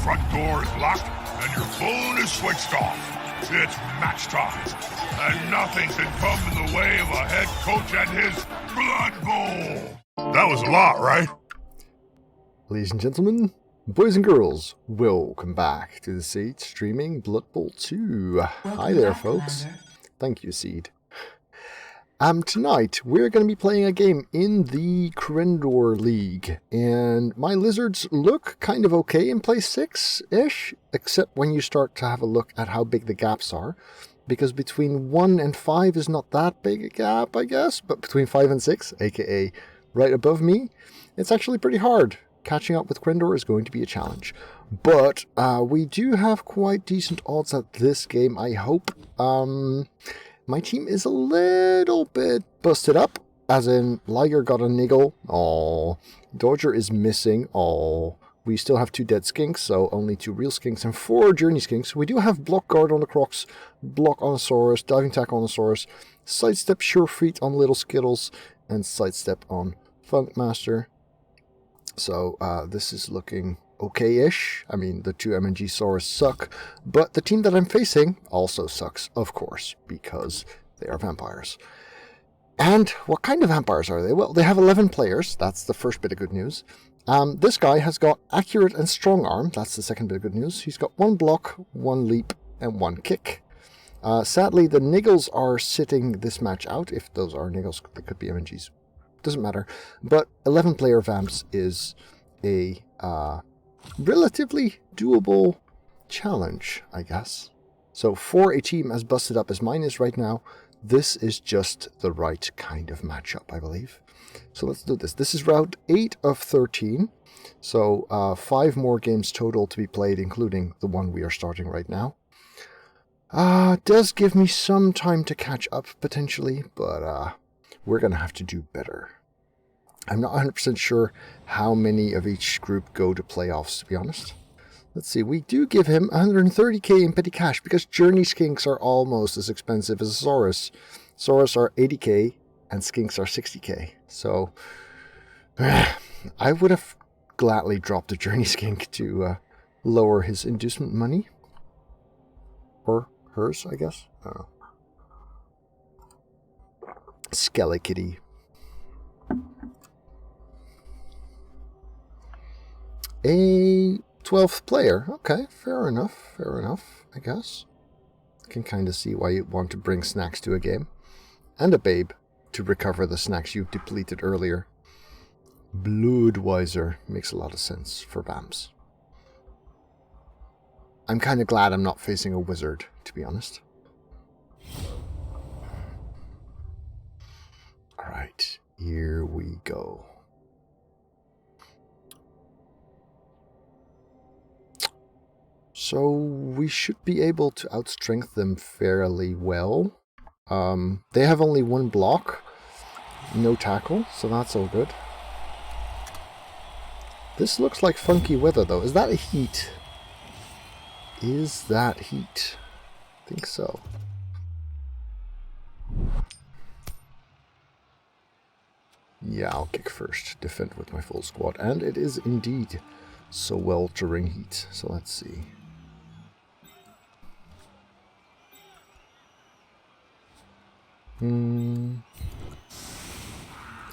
front door is locked and your phone is switched off. It's match time, and nothing can come in the way of a head coach and his Blood Bowl. That was a lot, right? Ladies and gentlemen, boys and girls, welcome back to the Seed streaming Blood Bowl 2. Hi there, folks. Thank you, Seed. Tonight, we're going to be playing a game in the Crendor League, and my Lizards look kind of okay in place 6-ish, except when you start to have a look at how big the gaps are, because between 1 and 5 is not that big a gap, I guess, but between 5 and 6, aka right above me, it's actually pretty hard. Catching up with Crendor is going to be a challenge, but we do have quite decent odds at this game, I hope. My team is a little bit busted up, as in Liger got a niggle. Aww. Dodger is missing. Aww. We still have 2 dead skinks, so only 2 real skinks and 4 journey skinks. We do have block guard on the Crocs, block on Saurus, diving tack on the Saurus, sidestep sure feet on Little Skittles, and sidestep on Funkmaster. So this is looking okay-ish. I mean, the 2 MNG Saurus suck, but the team that I'm facing also sucks, of course, because they are vampires. And what kind of vampires are they? Well, they have 11 players. That's the first bit of good news. This guy has got accurate and strong arm. That's the second bit of good news. He's got 1 block, 1 leap, and 1 kick. Sadly, the niggles are sitting this match out. If those are niggles, they could be MNGs. Doesn't matter. But 11 player vamps is a relatively doable challenge, I guess. So for a team as busted up as mine is right now, this is just the right kind of matchup, I believe. So let's do this. This is round 8 of 13. So 5 more games total to be played, including the one we are starting right now. Does give me some time to catch up, potentially, but we're going to have to do better. I'm not 100% sure how many of each group go to playoffs, to be honest. Let's see, we do give him 130k in petty cash, because journey skinks are almost as expensive as Saurus. Saurus are 80k, and skinks are 60k. So, I would have gladly dropped a journey skink to lower his inducement money. Or hers, I guess. I don't know. Skelekitty. A 12th player. Okay, fair enough, I guess. I can kind of see why you'd want to bring snacks to a game. And a babe to recover the snacks you depleted earlier. Bloodwiser makes a lot of sense for vamps. I'm kind of glad I'm not facing a wizard, to be honest. Alright, here we go. So we should be able to outstrength them fairly well. They have only 1 block, no tackle, so that's all good. This looks like funky weather though. Is that a heat? Is that heat? I think so. Yeah, I'll kick first. Defend with my full squad. And it is indeed so weltering heat. So let's see.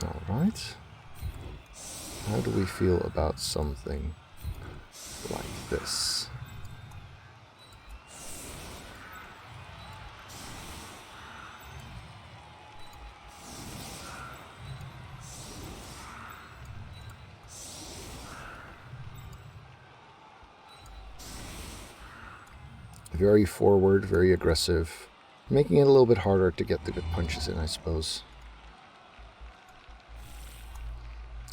Alright. How do we feel about something like this? Very forward, very aggressive. Making it a little bit harder to get the good punches in, I suppose.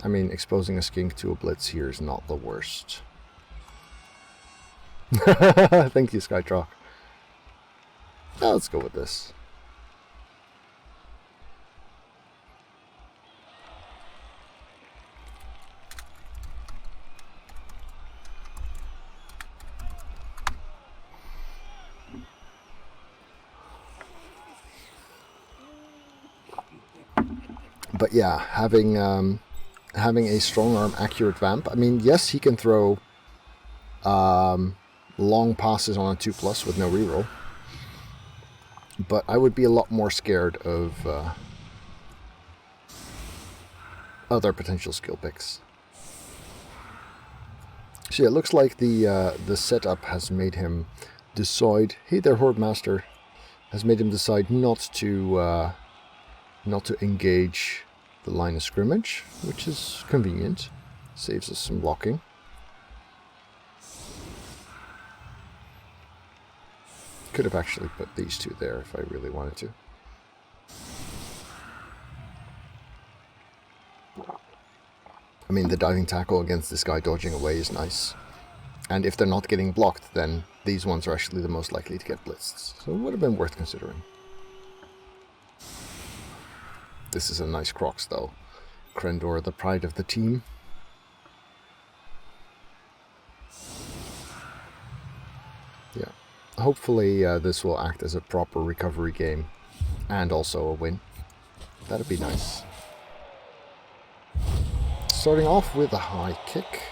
I mean, exposing a skink to a blitz here is not the worst. Thank you, Skytrock. Now let's go with this. But yeah, having a strong arm accurate vamp. I mean, yes, he can throw long passes on a 2+ with no reroll. But I would be a lot more scared of other potential skill picks. So yeah, it looks like the setup has made him decide. Hey there, Horde Master. Has made him decide not to engage the line of scrimmage, which is convenient. Saves us some blocking. Could have actually put these two there if I really wanted to. I mean, the diving tackle against this guy dodging away is nice. And if they're not getting blocked, then these ones are actually the most likely to get blitzed. So it would have been worth considering. This is a nice Crocs though. Crendor, the pride of the team. Yeah. Hopefully this will act as a proper recovery game. And also a win. That'd be nice. Starting off with a high kick.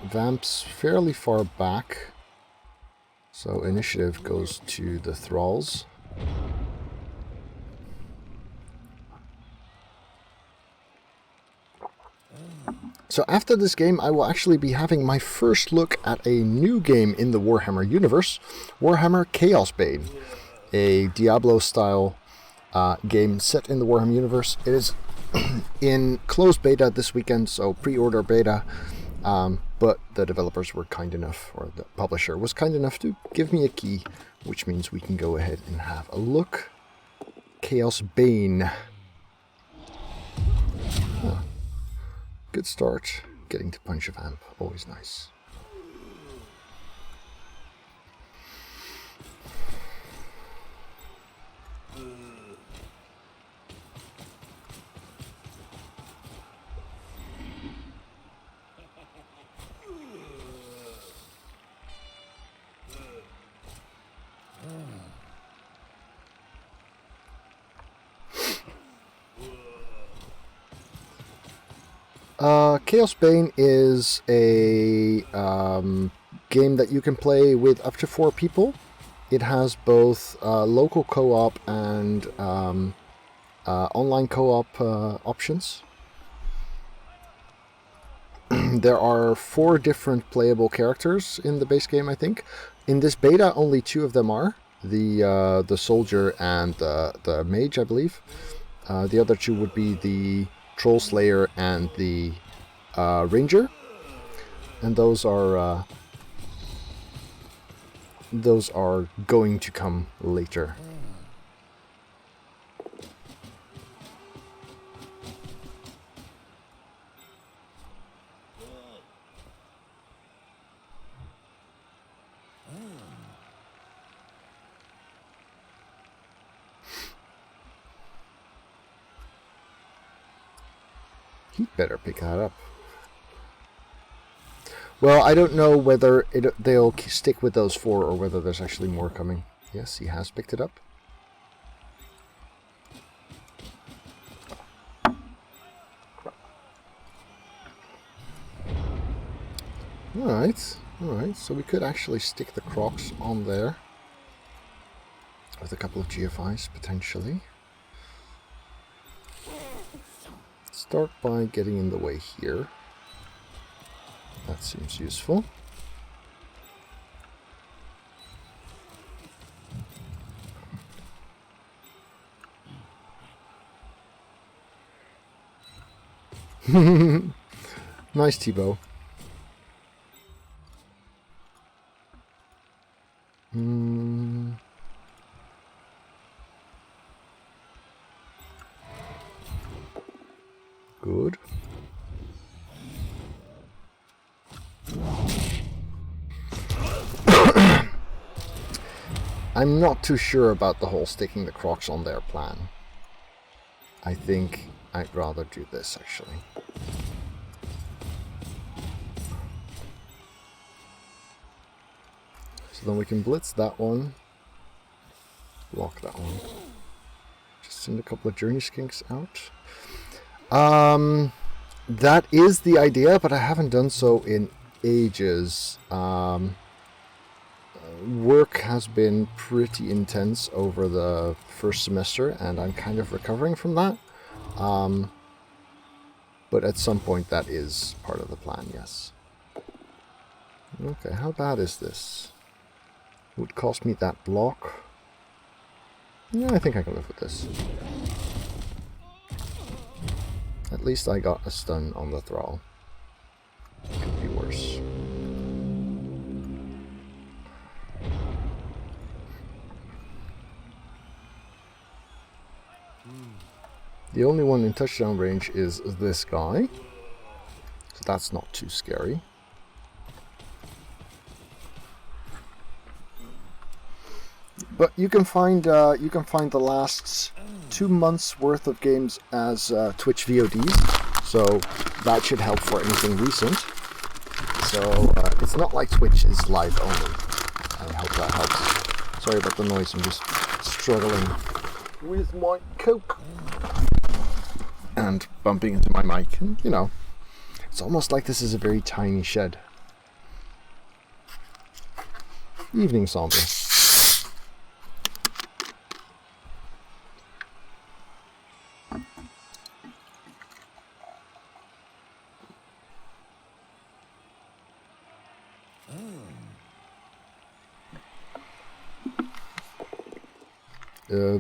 Vamp's fairly far back. So initiative goes to the Thralls. So after this game, I will actually be having my first look at a new game in the Warhammer universe, Warhammer Chaosbane, a Diablo-style game set in the Warhammer universe. It is in closed beta this weekend, so pre-order beta, but the developers were kind enough, or the publisher was kind enough to give me a key, which means we can go ahead and have a look. Chaosbane. Huh. Good start. Getting to punch a vamp, always nice. Chaosbane is a game that you can play with up to 4 people. It has both local co-op and online co-op options. There are 4 different playable characters in the base game, I think. In this beta, only 2 of them are. The soldier and the mage, I believe. The other 2 would be the Troll Slayer and the Ranger, and those are going to come later. He'd better pick that up. Well, I don't know whether they'll stick with those 4 or whether there's actually more coming. Yes, he has picked it up. Alright, so we could actually stick the Crocs on there. With a couple of GFIs, potentially. Start by getting in the way here. That seems useful. Nice T-bow. Good. I'm not too sure about the whole sticking the Crocs on their plan. I think I'd rather do this, actually. So then we can blitz that one. Block that one. Just send a couple of Journey Skinks out. That is the idea, but I haven't done so in ages. Work has been pretty intense over the first semester, and I'm kind of recovering from that. But at some point that is part of the plan, yes. Okay, how bad is this? It would cost me that block. Yeah, I think I can live with this. At least I got a stun on the thrall. Could be worse. The only one in touchdown range is this guy, so that's not too scary. But you can find the last 2 months worth of games as Twitch VODs, so that should help for anything recent. So it's not like Twitch is live only. I hope that helps. Sorry about the noise. I'm just struggling with my Coke and bumping into my mic, and you know, it's almost like this is a very tiny shed. Evening somber.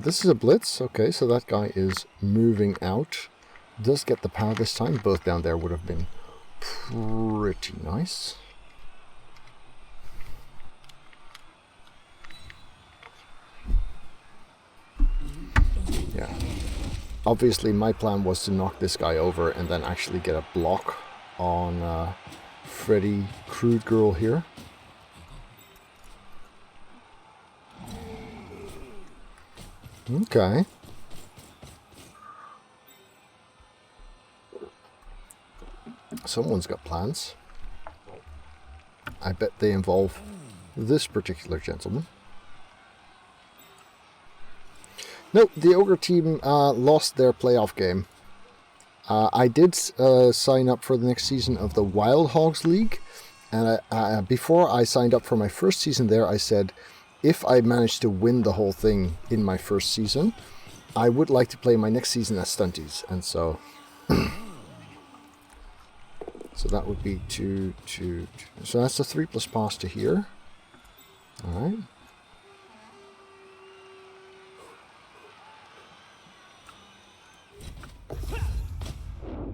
This is a blitz. Okay, so that guy is moving out. Does get the power this time. Both down there would have been pretty nice. Yeah. Obviously, my plan was to knock this guy over and then actually get a block on Freddy Crude Girl here. Okay. Someone's got plans. I bet they involve this particular gentleman. Nope, the Ogre team lost their playoff game. I did sign up for the next season of the Wild Hogs League, and before I signed up for my first season there, I said, if I manage to win the whole thing in my first season, I would like to play my next season as Stunties, and so... So that would be 2, 2, 2. So that's a 3+ pass to here. Alright.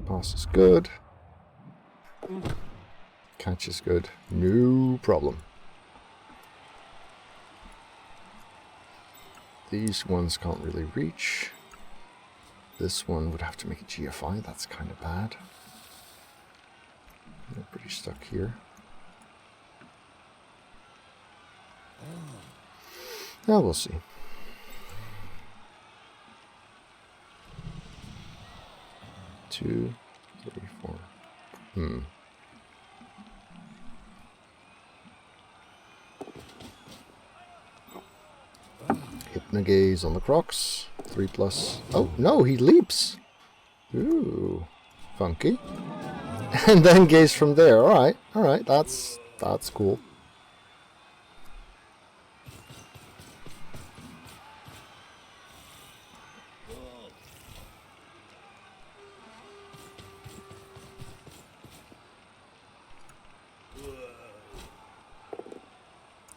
Pass is good. Catch is good. No problem. These ones can't really reach. This one would have to make a GFI. That's kind of bad. They're pretty stuck here. Now we'll see. Two, 3, 4. Hypnogaze on the Crocs. 3+. Oh, no, he leaps. Ooh, funky. And then gaze from there. Alright, that's cool.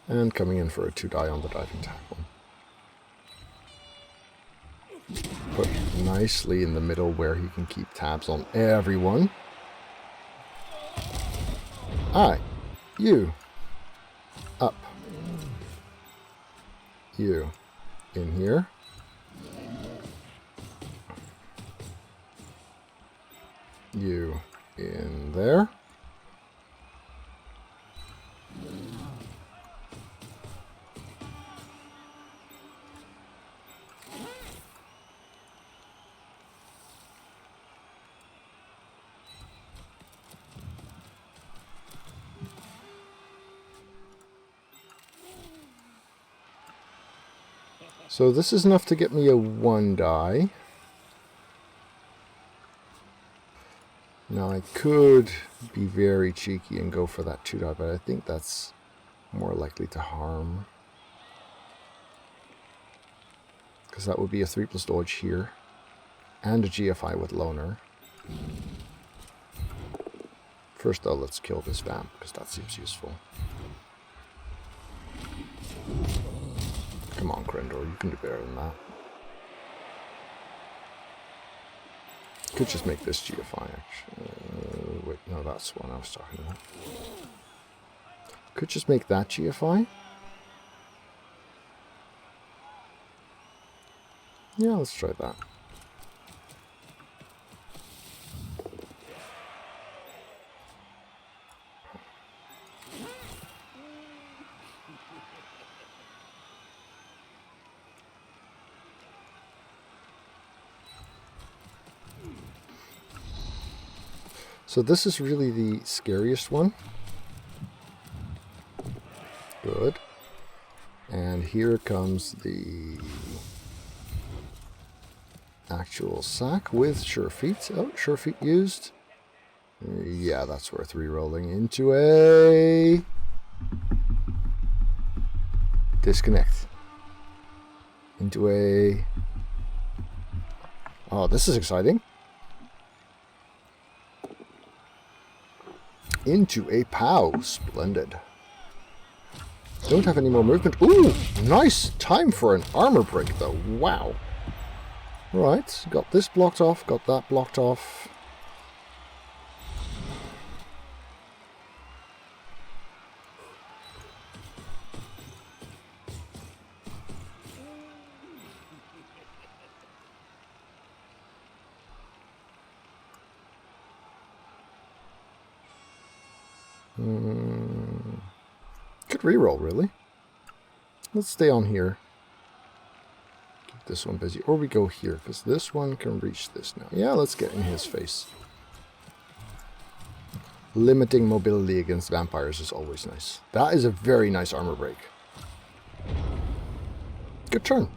And coming in for a 2-die on the diving tackle. Put nicely in the middle where he can keep tabs on everyone. Alright, you. Up. You. In here. You. In there. So this is enough to get me a 1-die. Now I could be very cheeky and go for that 2-die, but I think that's more likely to harm. Because that would be a 3+ dodge here. And a GFI with Loner. First though, let's kill this vamp, because that seems useful. Come on, Crendor, you can do better than that. Could just make this GFI, actually. Wait, no, that's the one I was talking about. Could just make that GFI. Yeah, let's try that. So this is really the scariest one. Good. And here comes the actual sack with Sure Feet. Oh, Sure Feet used. Yeah, that's worth re-rolling into a... disconnect. Into a... Oh, this is exciting. Into a POW. Splendid. Don't have any more movement. Ooh, nice time for an armor break, though. Wow. Right, got this blocked off, got that blocked off. Could reroll, really. Let's stay on here. Keep this one busy. Or we go here, because this one can reach this now. Yeah, let's get in his face. Limiting mobility against vampires is always nice. That is a very nice armor break. Good turn.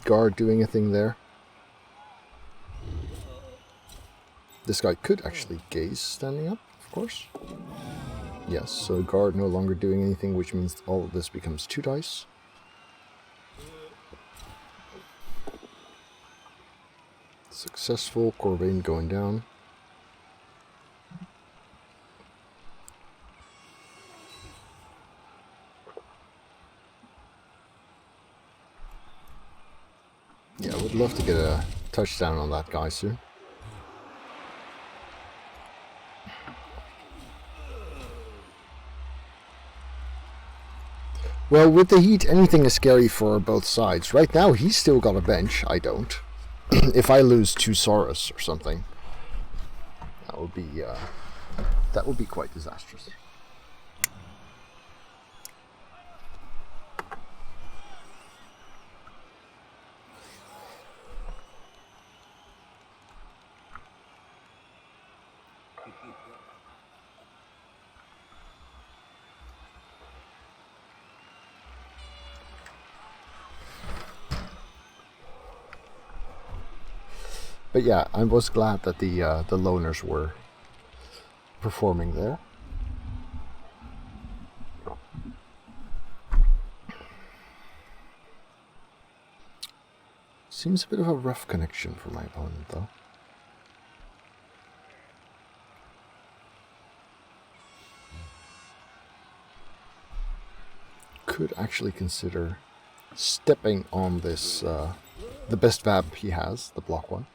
Guard doing a thing there. This guy could actually gaze standing up, of course. Yes, so guard no longer doing anything, which means all of this becomes 2 dice. Successful, Corvain going down. Yeah, I would love to get a touchdown on that guy soon. Well, with the heat, anything is scary for both sides. Right now, he's still got a bench. I don't. If I lose 2 Saurus or something, that would be quite disastrous. But yeah, I was glad that the loners were performing there. Seems a bit of a rough connection for my opponent, though. Could actually consider stepping on this, the best vamp he has, the block one.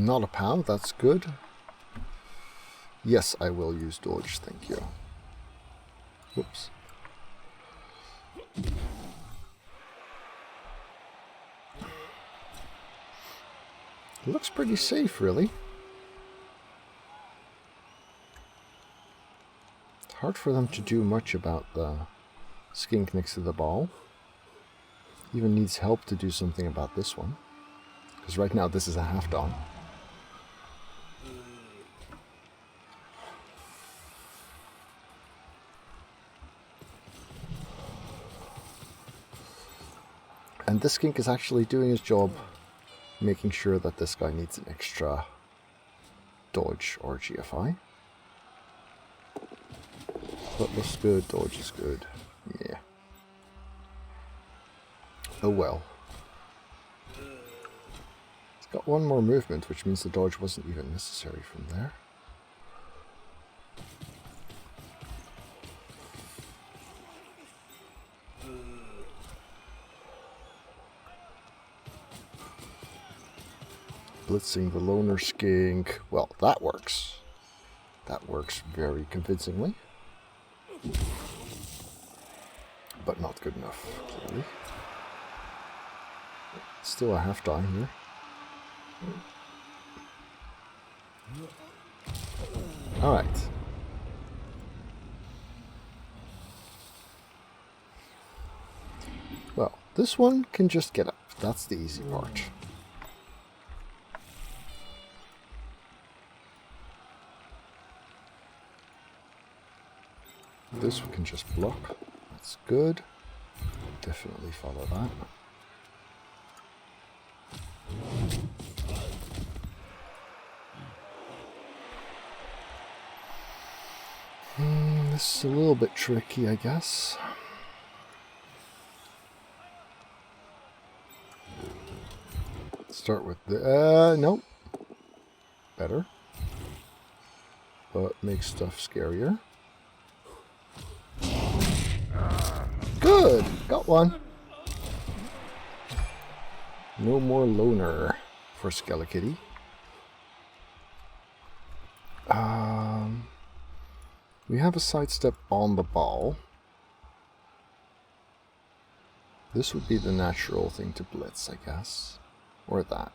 Not a POW, that's good. Yes, I will use dodge, thank you. Whoops. It looks pretty safe, really. Hard for them to do much about the skink next to the ball. Even needs help to do something about this one. Because right now this is a half-dawn. And this skink is actually doing his job, making sure that this guy needs an extra dodge or GFI. That looks good, dodge is good. Yeah. Oh well. It's got one more movement, which means the dodge wasn't even necessary from there. Blitzing the loner skink. Well, that works. That works very convincingly. But not good enough, clearly. Still a half-die here. Alright. Well, this one can just get up. That's the easy part. This one can just block. That's good. Definitely follow that. This is a little bit tricky, I guess. Start with the... nope. Better. But makes stuff scarier. Good! Got one. No more loner for Skelekitty. We have a sidestep on the ball. This would be the natural thing to blitz, I guess. Or that.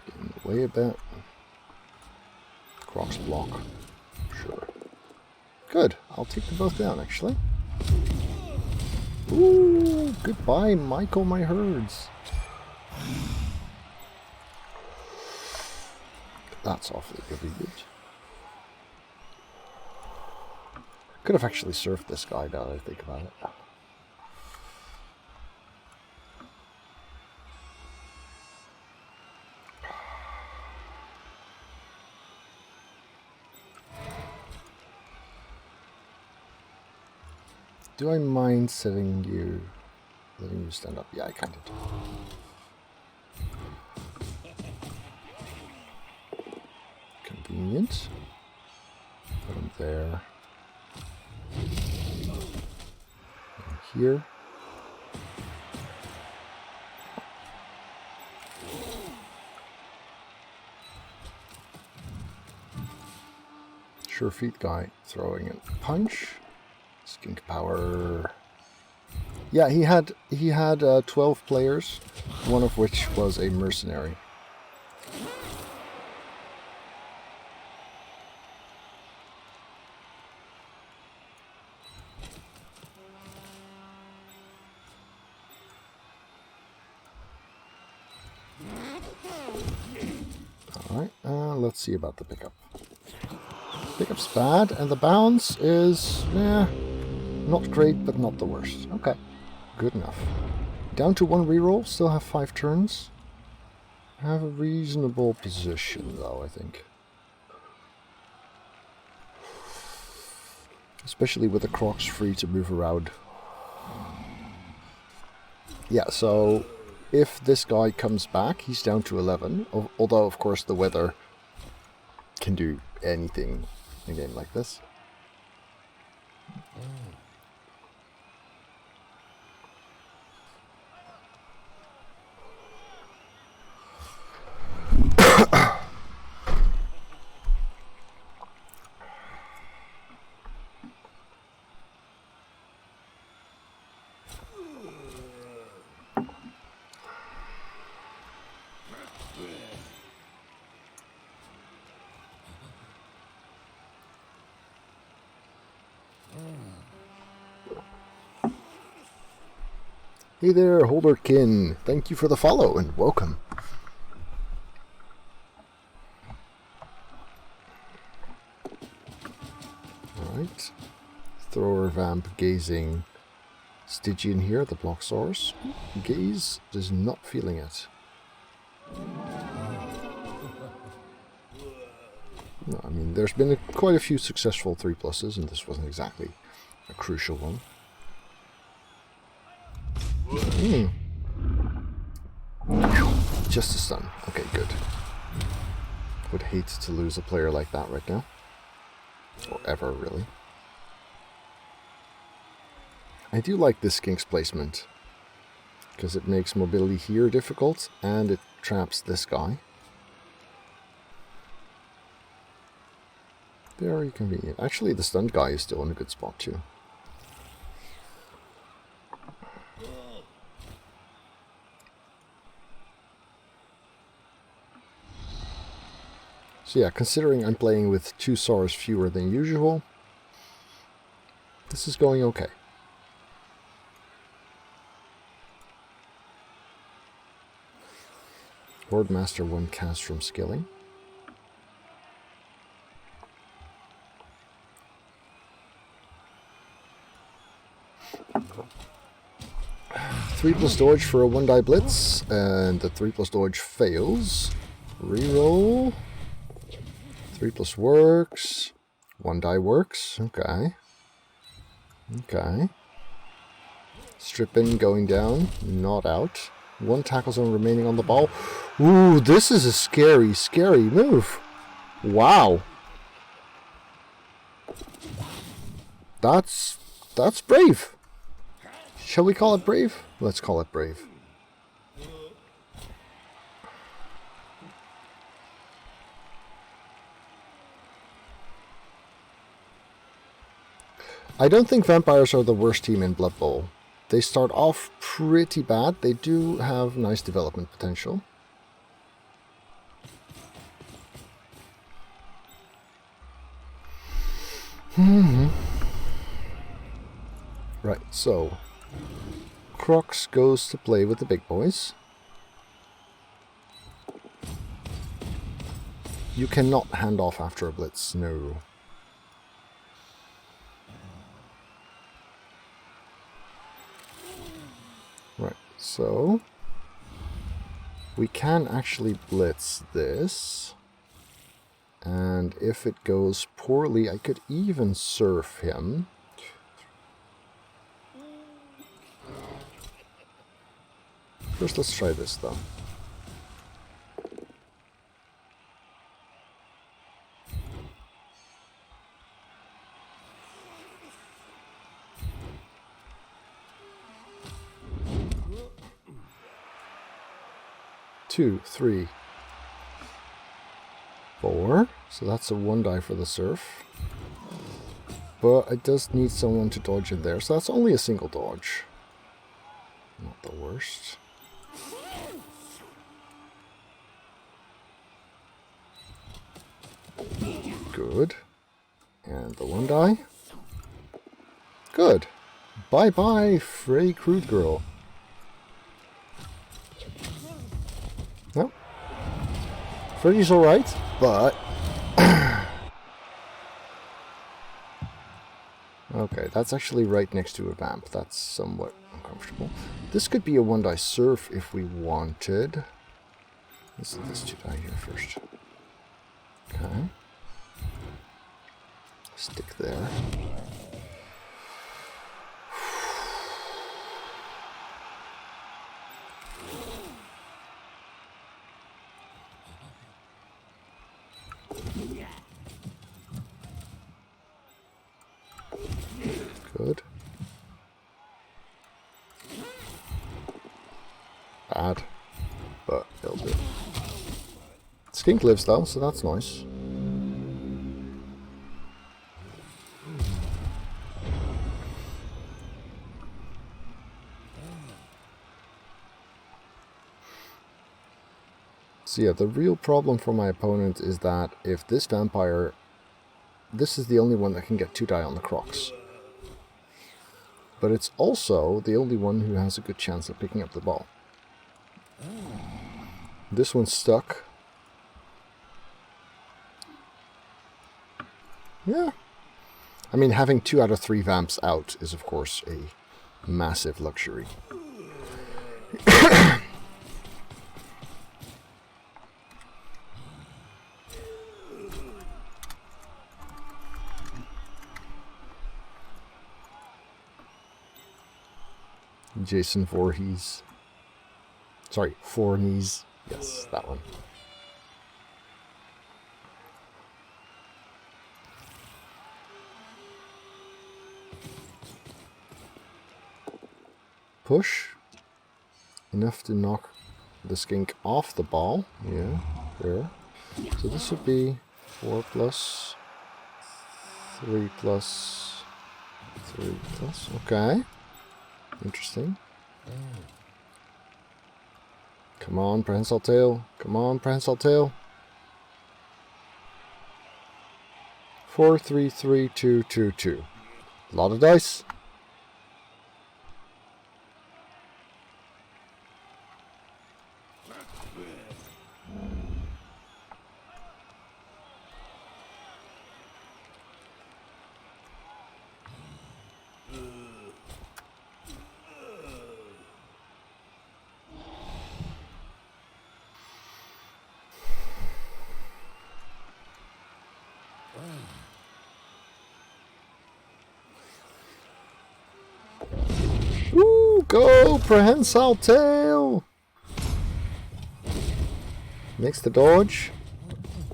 Getting away a bit. Cross block. Sure. Good. I'll take them both down, actually. Ooh, goodbye, Michael, my herds. That's awfully good. Could have actually surfed this guy now that I think about it. Do I mind letting you stand up? Yeah, I kind of do. Convenient. Put him there. And here. Sure feet guy throwing a punch. Skink power. Yeah, he had 12 players, one of which was a mercenary. Alright, let's see about the pickup. Pickup's bad, and the bounce is, not great, but not the worst. Okay, good enough. Down to one reroll, still have 5 turns. Have a reasonable position, though, I think. Especially with the Crocs free to move around. Yeah, so if this guy comes back, he's down to 11. Although, of course, the weather can do anything in a game like this. Hey there, Holderkin. Thank you for the follow and welcome. Alright. Thrower Vamp gazing Stygian here, the Bloxsaurus. Gaze is not feeling it. No, I mean, there's been quite a few successful 3+s, and this wasn't exactly a crucial one. Just a stun. Okay, good. Would hate to lose a player like that right now. Or ever, really. I do like this Skink's placement, because it makes mobility here difficult, and it traps this guy. Very convenient. Actually, the stunned guy is still in a good spot, too. So yeah, considering I'm playing with 2 Saurs fewer than usual, this is going okay. Wardmaster 1 cast from skilling. Three plus dodge for a 1-die blitz, and the 3+ dodge fails. Reroll. 3+ works. 1-die works. Okay. Okay. Stripping going down. Not out. 1 tackle zone remaining on the ball. Ooh, this is a scary, scary move. Wow. That's brave. Shall we call it brave? Let's call it brave. I don't think vampires are the worst team in Blood Bowl. They start off pretty bad. They do have nice development potential. Right, so Crocs goes to play with the big boys. You cannot hand off after a blitz, no. Right, so we can actually blitz this. And if it goes poorly, I could even surf him. First, let's try this, though. Two, 3, 4. So that's a 1-die for the surf. But it does need someone to dodge in there. So that's only a single dodge. Not the worst. Good. And the 1-die. Good. Bye-bye, Frey Crude Girl. No. Freddy's alright, but... okay, that's actually right next to a vamp. That's somewhat uncomfortable. This could be a 1-die surf if we wanted. Let's let this 2-die here first. Okay. Stick there. bad, but it'll do. Skink lives though, so that's nice. So yeah, the real problem for my opponent is that if this vampire... This is the only one that can get 2 die on the Crocs. But it's also the only one who has a good chance of picking up the ball. This one's stuck. Yeah. I mean, having 2 out of 3 vamps out is, of course, a massive luxury. Jason Voorhees. Sorry, Voorhees. Yes, that one. Push. Enough to knock the skink off the ball. Yeah, there. So this would be 4 plus 3 plus 3 plus. Okay. Interesting. Come on, prehensile tail. Come on, prehensile tail. 4, 3, 3, 2, 2, 2. A lot of dice. Woo! Go, prehensile tail! Makes the dodge.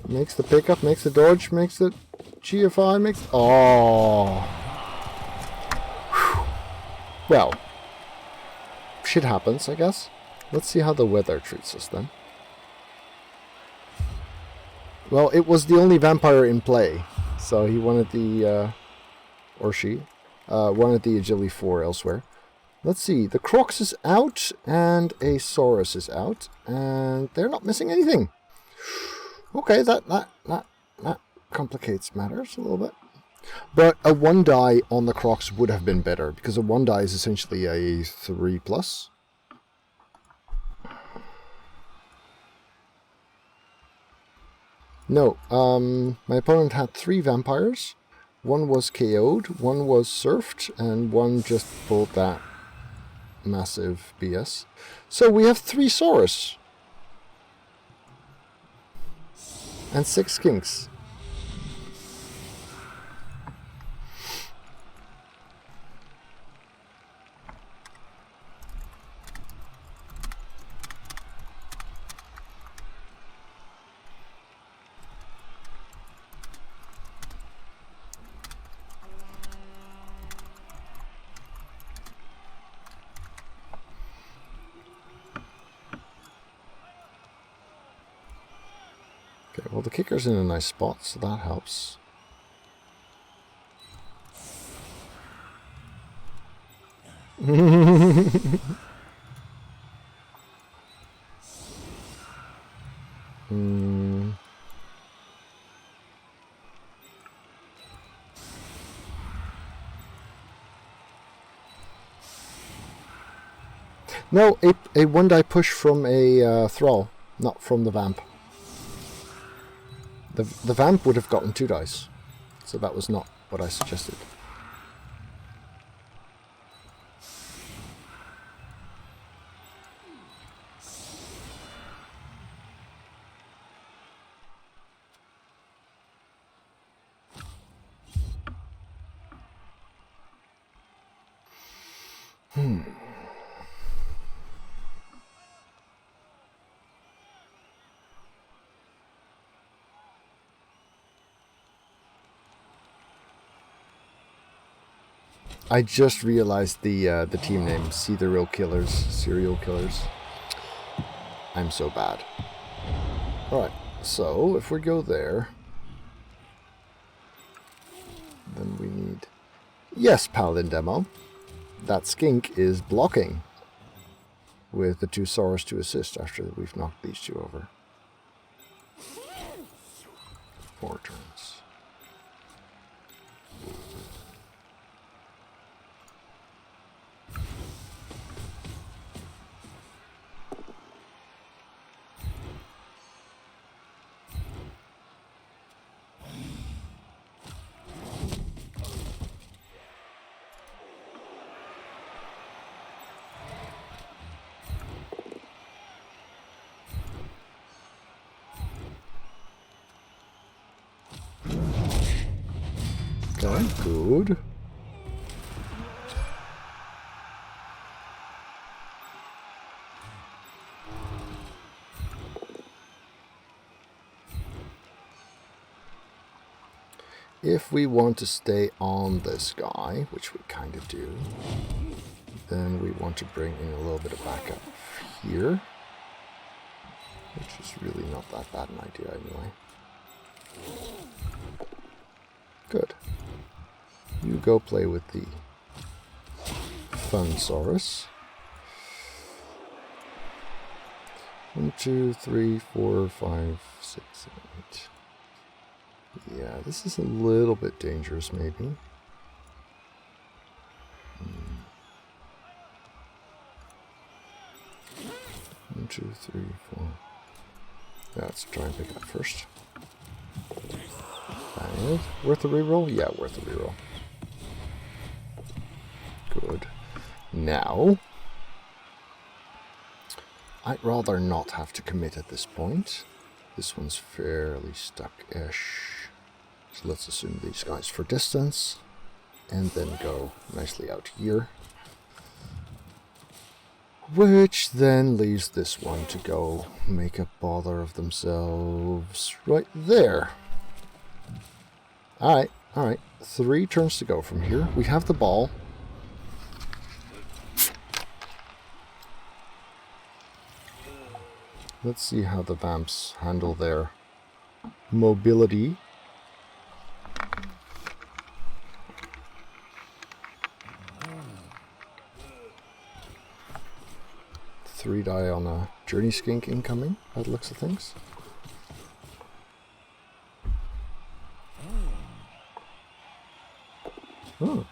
Makes the pickup. Makes the dodge. Makes the GFI. Makes... Oh! Whew. Well. Shit happens, I guess. Let's see how the weather treats us then. Well, it was the only vampire in play. So he wanted the... or she. Wanted the Agility 4 elsewhere. Let's see. The Crocs is out and a Saurus is out. And they're not missing anything. Okay, that complicates matters a little bit. But a 1 die on the Crocs would have been better. Because a 1 die is essentially a 3 plus. No, my opponent had 3 vampires. 1 was KO'd, 1 was surfed, and 1 just pulled that massive BS. So we have 3 Saurus. And 6 Skinks. Okay, well the kicker's in a nice spot, so that helps. No, a 1 die push from a thrall, not from the vamp. The vamp would have gotten 2 dice, so that was not what I suggested. I just realized the team name, See the Real Killers, Serial Killers. I'm so bad. Alright, so if we go there, then we need... Yes, Paladin Demo. That skink is blocking with the 2 Saurs to assist after we've knocked these 2 over. 4 turns. Okay, good. If we want to stay on this guy, which we kind of do, then we want to bring in a little bit of backup here, which is really not that bad an idea anyway. Good. You go play with the Funsaurus. 1, 2, 3, 4, 5, 6, 7, 8. Yeah, this is a little bit dangerous, maybe. 1, 2, 3, 4. Yeah, let's try and pick it up first. And worth a reroll? Yeah, worth a reroll. Good. Now, I'd rather not have to commit at this point. This one's fairly stuck-ish. So let's assume these guys for distance. And then go nicely out here. Which then leaves this one to go make a bother of themselves right there. Alright, alright. 3 turns to go from here. We have the ball. Let's see how the vamps handle their mobility. Three die on a journey skink incoming, by the looks of things. Oh.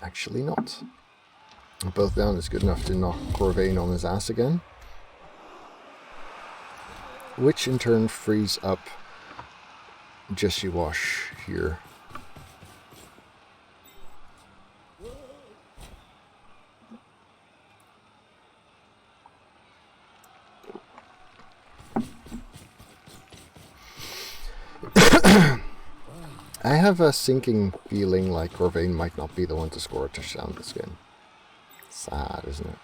Actually not. Both down is good enough to knock Corvain on his ass again. Which in turn frees up Jesse Wash here. I have a sinking feeling like Corvain might not be the one to score a touchdown this game. Sad, isn't it?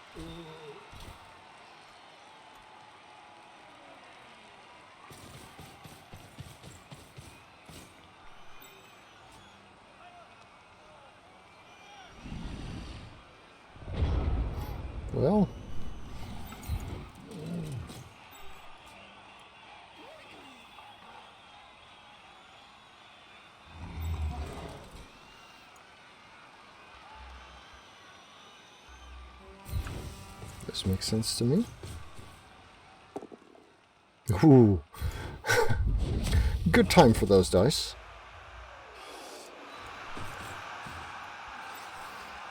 Well, this makes sense to me. Ooh. Good time for those dice.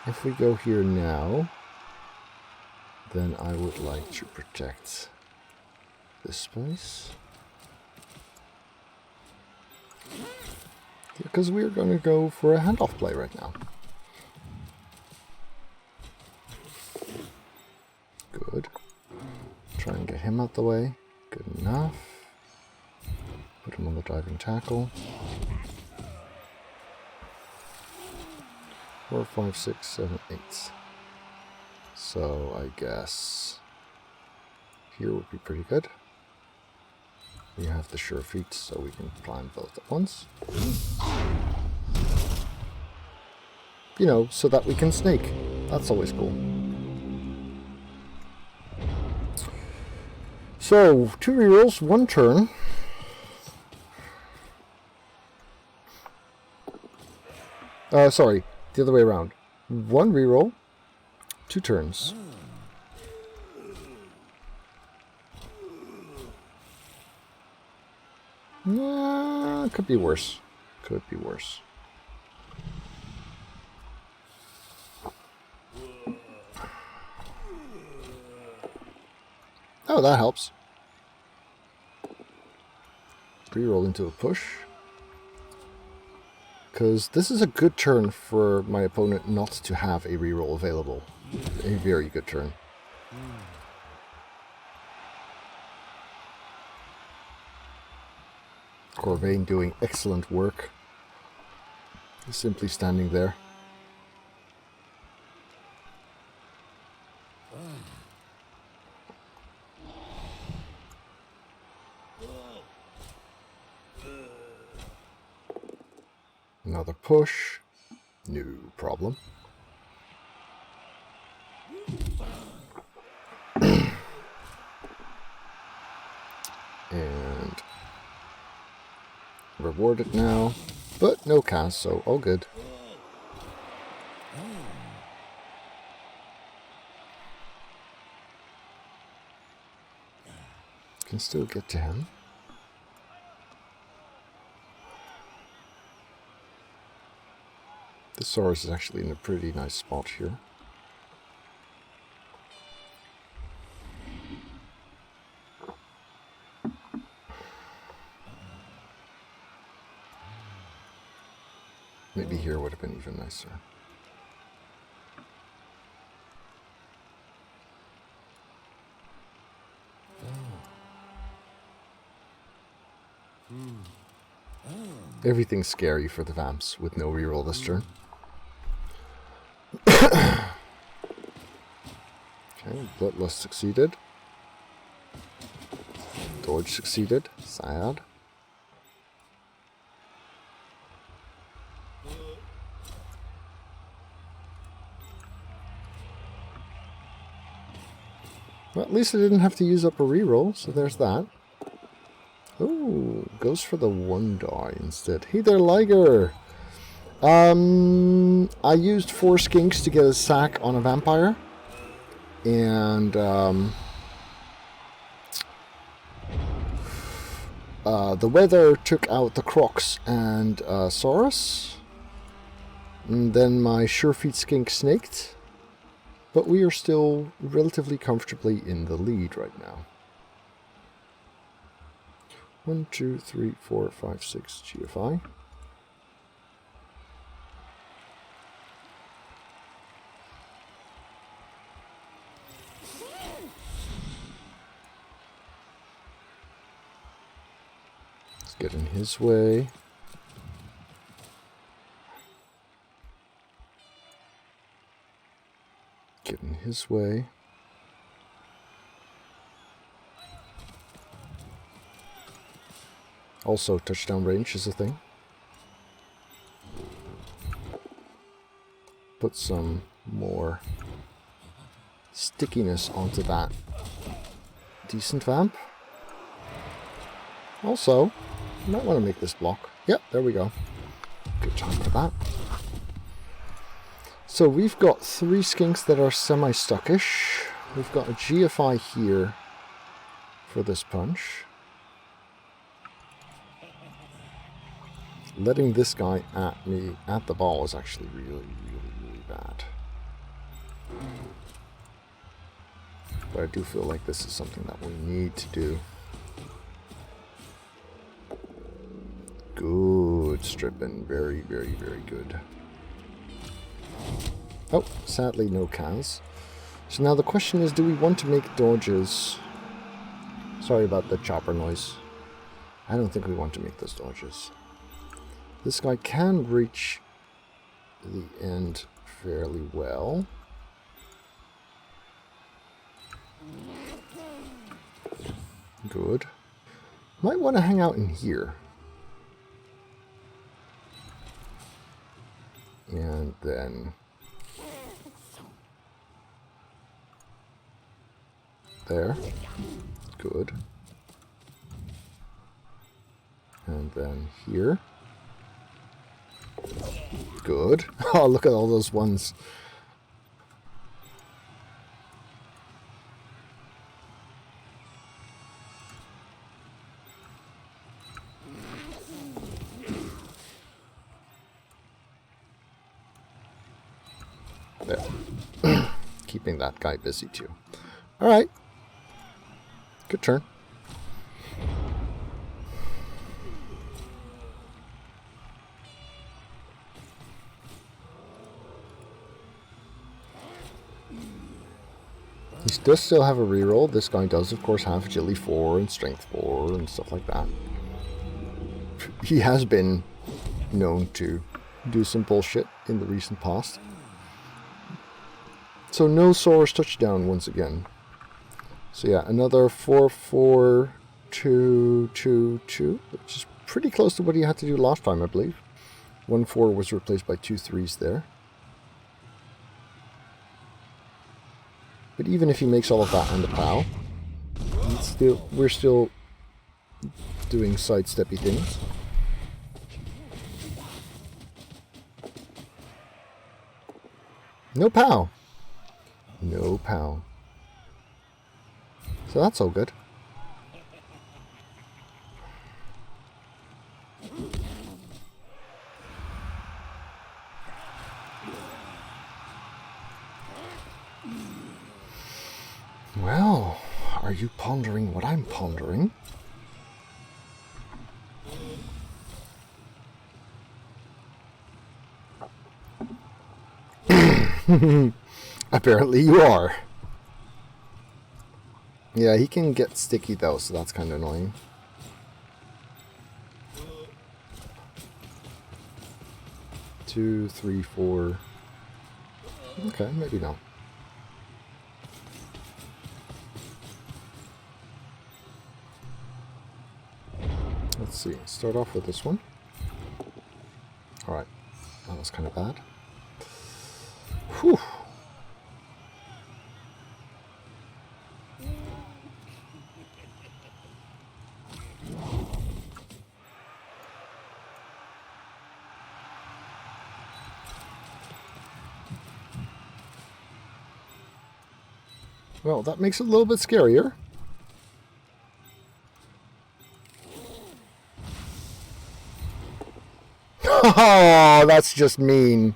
If we go here now, then I would like to protect this space. Because we're going to go for a handoff play right now. Good. Try and get him out the way. Good enough. Put him on the diving tackle. 4, 5, 6, 7, 8. So I guess here would be pretty good. We have the sure feet, so we can climb both at once. You know, so that we can snake. That's always cool. So, 2 rerolls, 1 turn. Sorry, the other way around. 1 reroll, 2 turns. Could be worse. Could be worse. Oh, that helps. Reroll into a push. Because this is a good turn for my opponent not to have a reroll available. A very good turn. Corvain doing excellent work. Simply standing there. Another push. No problem. And rewarded now, but no cast, so all good. Can still get to him. The Saurus is actually in a pretty nice spot here. Maybe here would have been even nicer. Everything's scary for the Vamps with no reroll this turn. Okay, Bloodlust succeeded. Dodge succeeded. Sad. Well, at least I didn't have to use up a reroll, so there's that. Oh, goes for the 1 die instead. Hey there, Liger! I used 4 skinks to get a sack on a vampire. And, the weather took out the Crocs and, Saurus. And then my Surefeet skink snaked. But we are still relatively comfortably in the lead right now. 1, 2, 3, 4, 5, 6 GFI. Let's get in his way. Get in his way. Also, touchdown range is a thing. Put some more stickiness onto that decent vamp. Also, you might want to make this block. Yep, there we go. Good job for that. So we've got 3 skinks that are semi-stuckish. We've got a GFI here for this punch. Letting this guy at me, at the ball, is actually really bad. But I do feel like this is something that we need to do. Good stripping. Very good. Oh, sadly no cans. So now the question is, do we want to make dodges? Sorry about the chopper noise. I don't think we want to make those dodges. This guy can reach the end fairly well. Good. Might want to hang out in here. And then there. Good. And then here. Good. Oh, look at all those ones. There. Keeping that guy busy too. Alright. Good turn. He does still have a reroll. This guy does, of course, have agility 4 and strength 4 and stuff like that. He has been known to do some bullshit in the recent past. So no Saurus touchdown once again. So yeah, another 4-4-2-2-2, which is pretty close to what he had to do last time, I believe. 1-4 was replaced by 2 3s there. But even if he makes all of that and the POW, we're still doing sidesteppy things. No POW. No POW. So that's all good. Well, are you pondering what I'm pondering? Apparently you are. Yeah, he can get sticky though, so that's kind of annoying. Two, three, four. Okay, maybe not. Let's see. Start off with this one. Alright. That was kind of bad. Whew. Well, that makes it a little bit scarier. Oh, that's just mean.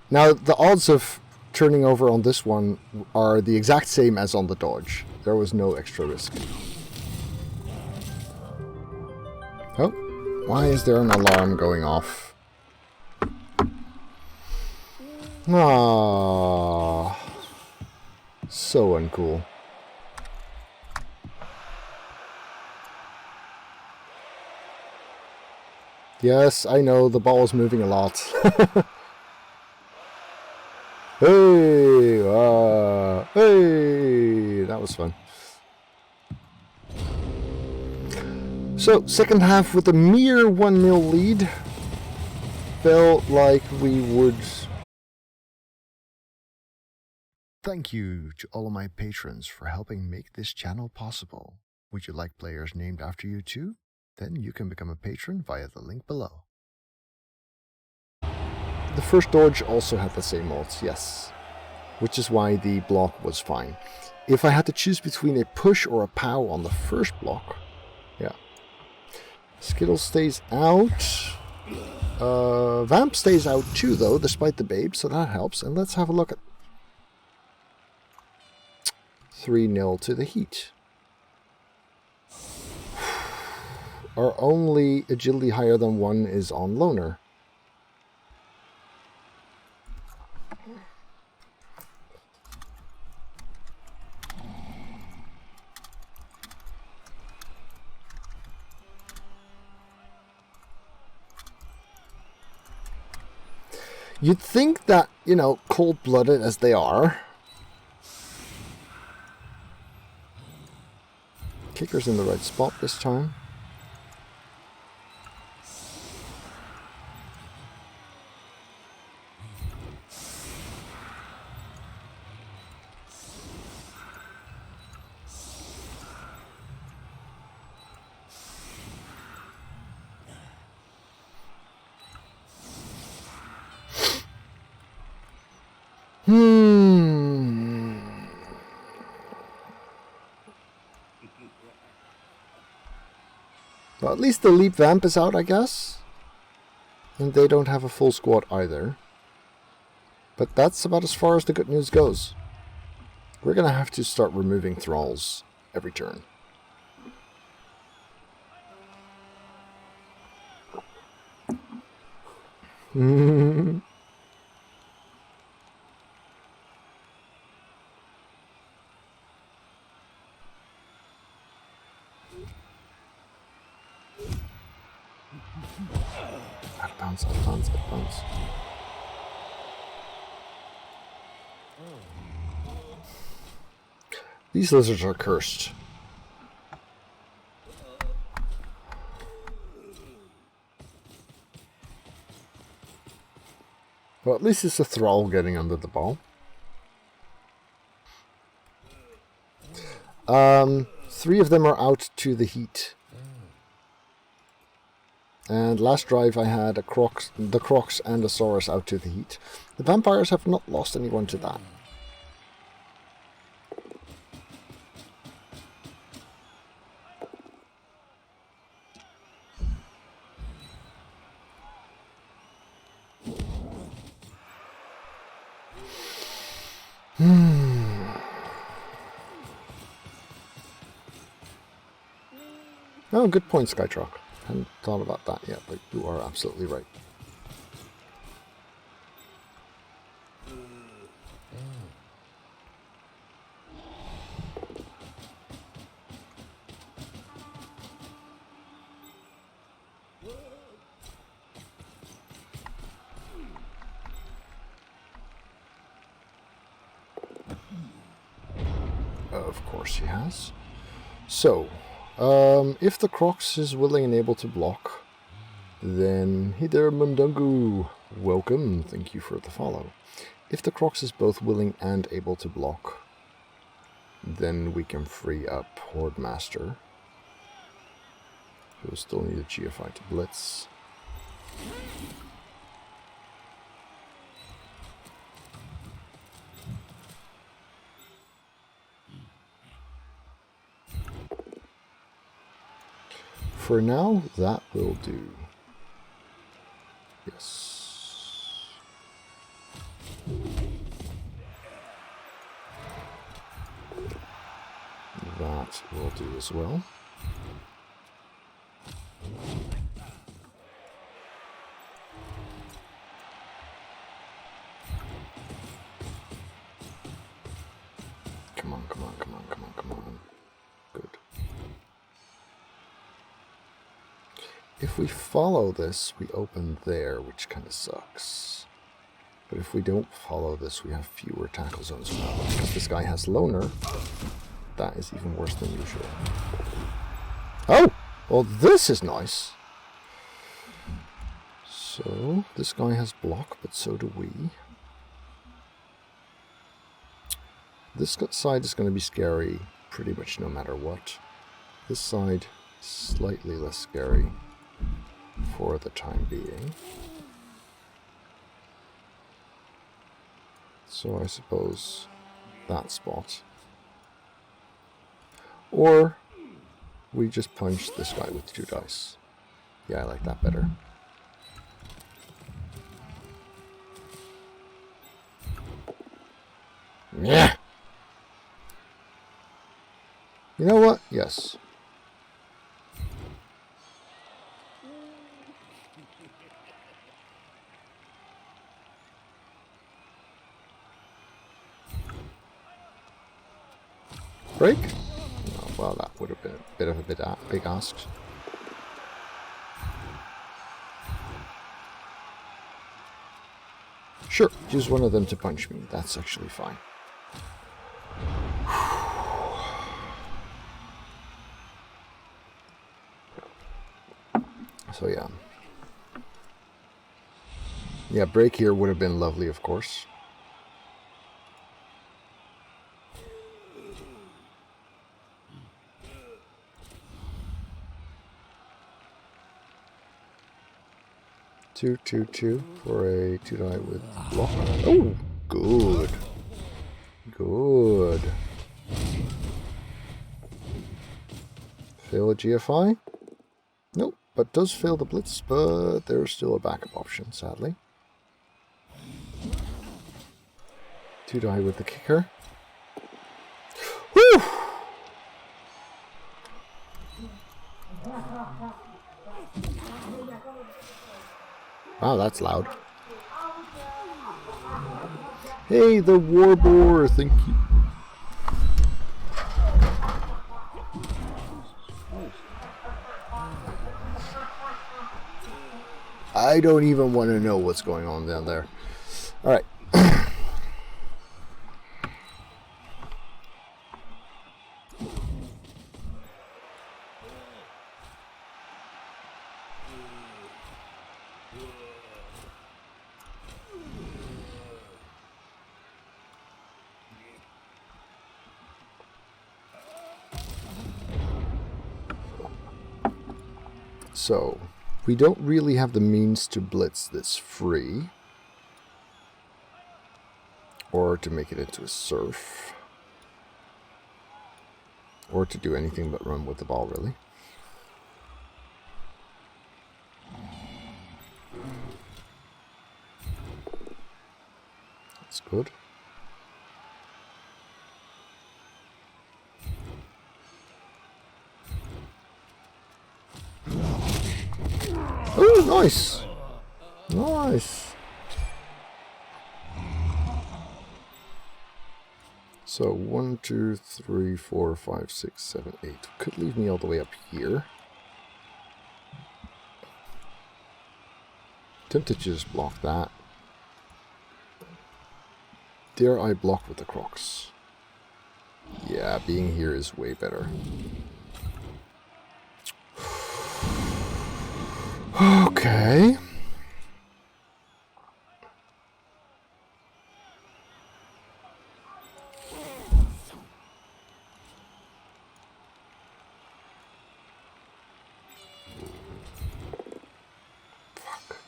Now, the odds of turning over on this one are the exact same as on the dodge. There was no extra risk. Oh, why is there an alarm going off? Ah, so uncool. Yes, I know, the ball is moving a lot. Hey! Hey! That was fun. So, second half with a mere 1-0 lead. Felt like we would... Thank you to all of my patrons for helping make this channel possible. Would you like players named after you too? Then you can become a patron via the link below. The first dodge also had the same odds, yes. Which is why the block was fine. If I had to choose between a push or a POW on the first block, yeah. Skittle stays out. Vamp stays out too though, despite the babe, so that helps. And let's have a look at 3-0 to the Heat. Our only agility higher than 1 is on Loner. You'd think that, you know, cold-blooded as they are, kicker's in the right spot this time. Well, at least the Leap Vamp is out, I guess. And they don't have a full squad either. But that's about as far as the good news goes. We're going to have to start removing thralls every turn. Advance, advance, advance. These lizards are cursed. Well, at least it's a thrall getting under the ball. 3 of them are out to the heat. And last drive I had the Crocs and a Saurus out to the heat. The vampires have not lost anyone to that. Oh, good point, Skytruck. Hadn't thought about that yet, but you are absolutely right. Of course he has. So, if the Crocs is willing and able to block, then hey there, Mundungu. Welcome, thank you for the follow. If the Crocs is both willing and able to block, then we can free up Horde Master. We'll still need a GFI to blitz. For now, that will do. Yes. That will do as well. Come on, come on, come on, come on, come on. Good. If we follow this, we open there, which kind of sucks. But if we don't follow this, we have fewer tackle zones now. Because this guy has Loner, that is even worse than usual. Oh! Well, this is nice. So, this guy has block, but so do we. This side is going to be scary pretty much no matter what. This side, slightly less scary for the time being. So I suppose that spot. Or we just punch this guy with 2 dice. Yeah, I like that better. Yeah. You know what? Yes. Break? Oh, well, that would have been a bit of a big ask. Sure, use one of them to punch me. That's actually fine. So yeah. Yeah, break here would have been lovely, of course. Two for a 2-die with block. Oh, Good. Good. Fail a GFI? Nope, but does fail the blitz, but there's still a backup option, sadly. 2 die with the kicker. Woo! Wow, that's loud. Hey, the Warboar, thank you. I don't even want to know what's going on down there. Alright. So, we don't really have the means to blitz this free. Or to make it into a surf. Or to do anything but run with the ball, really. That's good. Oh, nice! Nice! So, 1, 2, 3, 4, 5, 6, 7, 8. Could leave me all the way up here. Tempted to just block that. Dare I block with the Crocs? Yeah, being here is way better. Okay. Fuck.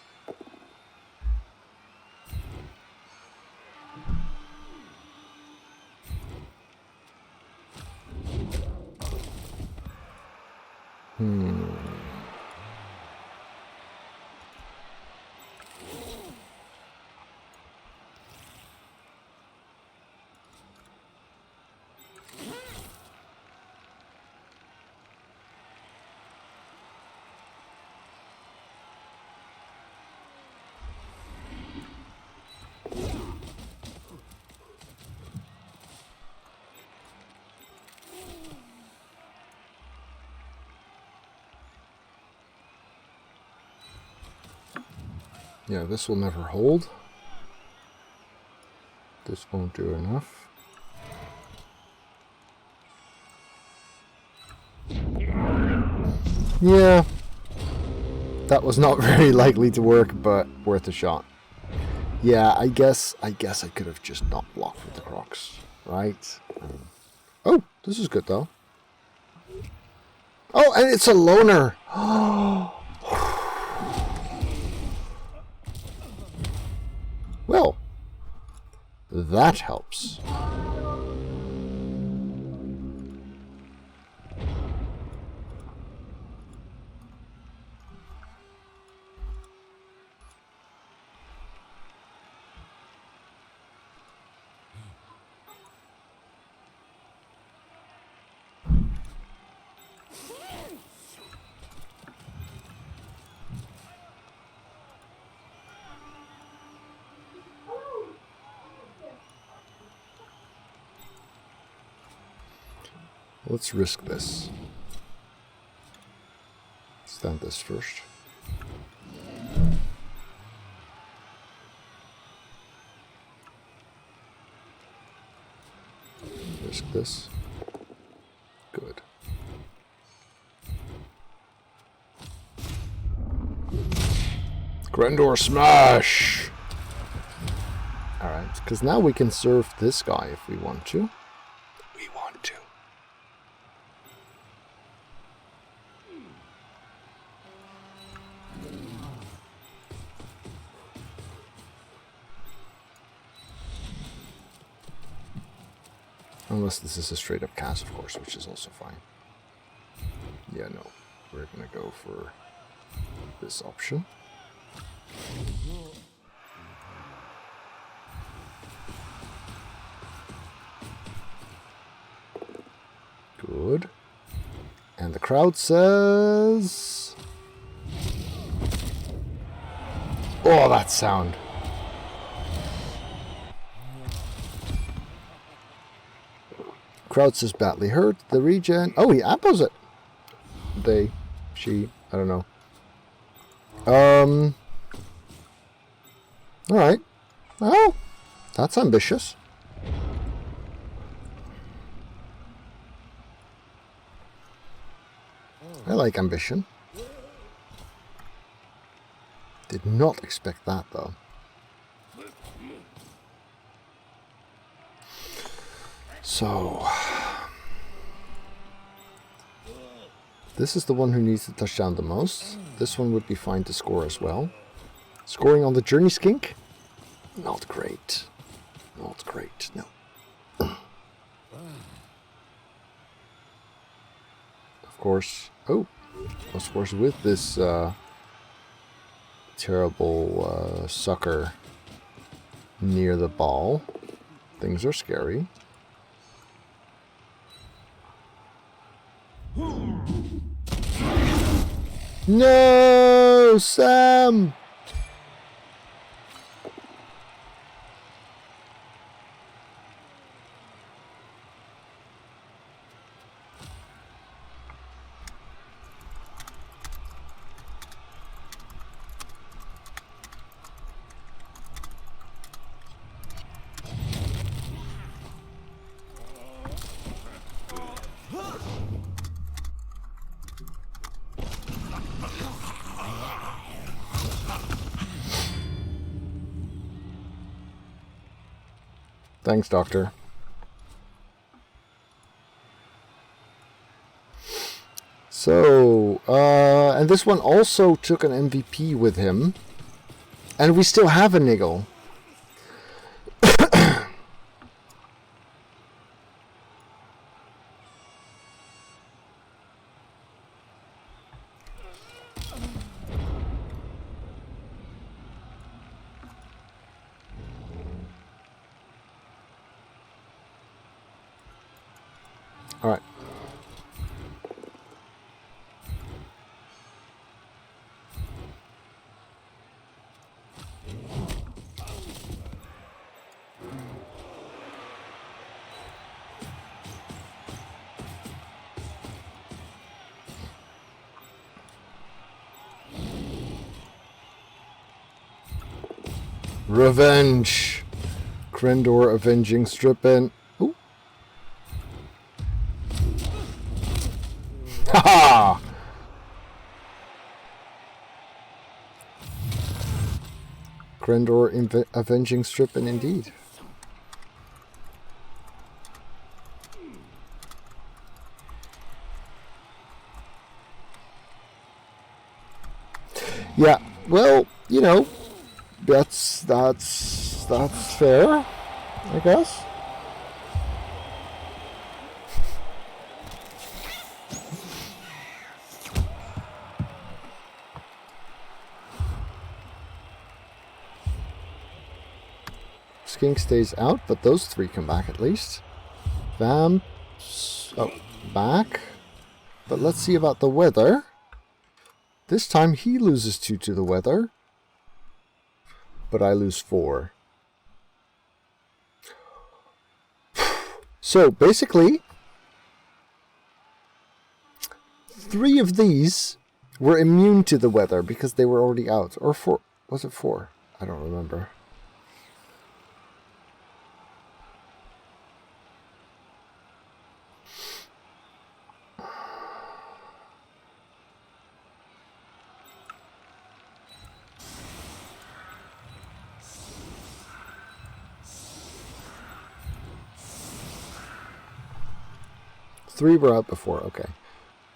Yeah, this will never hold. This won't do enough. Yeah. That was not very likely to work, but worth a shot. Yeah, I guess I could have just not blocked with the Crocs, right? Oh, this is good though. Oh, and it's a loner. Well, that helps. Let's risk this. Stand this first. Risk this. Good. Crendor smash! Alright, because now we can serve this guy if we want to. We want to. Unless this is a straight up cast, of course, which is also fine. Yeah, no. We're going to go for this option. Good. And the crowd says... Oh, that sound. Crowd says badly hurt. The regen... Oh, he apples it. They, she, I don't know. Alright. Well, that's ambitious. I like ambition. Did not expect that, though. So... This is the one who needs to touch down the most. This one would be fine to score as well. Scoring on the Journey Skink? Not great. Not great, no. Of course... Oh! Of course, with this terrible sucker near the ball, things are scary. No, Sam! Thanks, Doctor. So, and this one also took an MVP with him. And we still have a niggle. All right. Revenge. Crendor avenging Strippin. Ooh. Ha! Crendor avenging Strippin indeed. Yeah, well, you know, that's fair, I guess. Skink stays out, but those three come back at least. Vamps, oh, back. But let's see about the weather. This time he loses 2 to the weather. But I lose 4. So basically, 3 of these were immune to the weather because they were already out. Or 4. Was it 4? I don't remember. Three were out before, okay.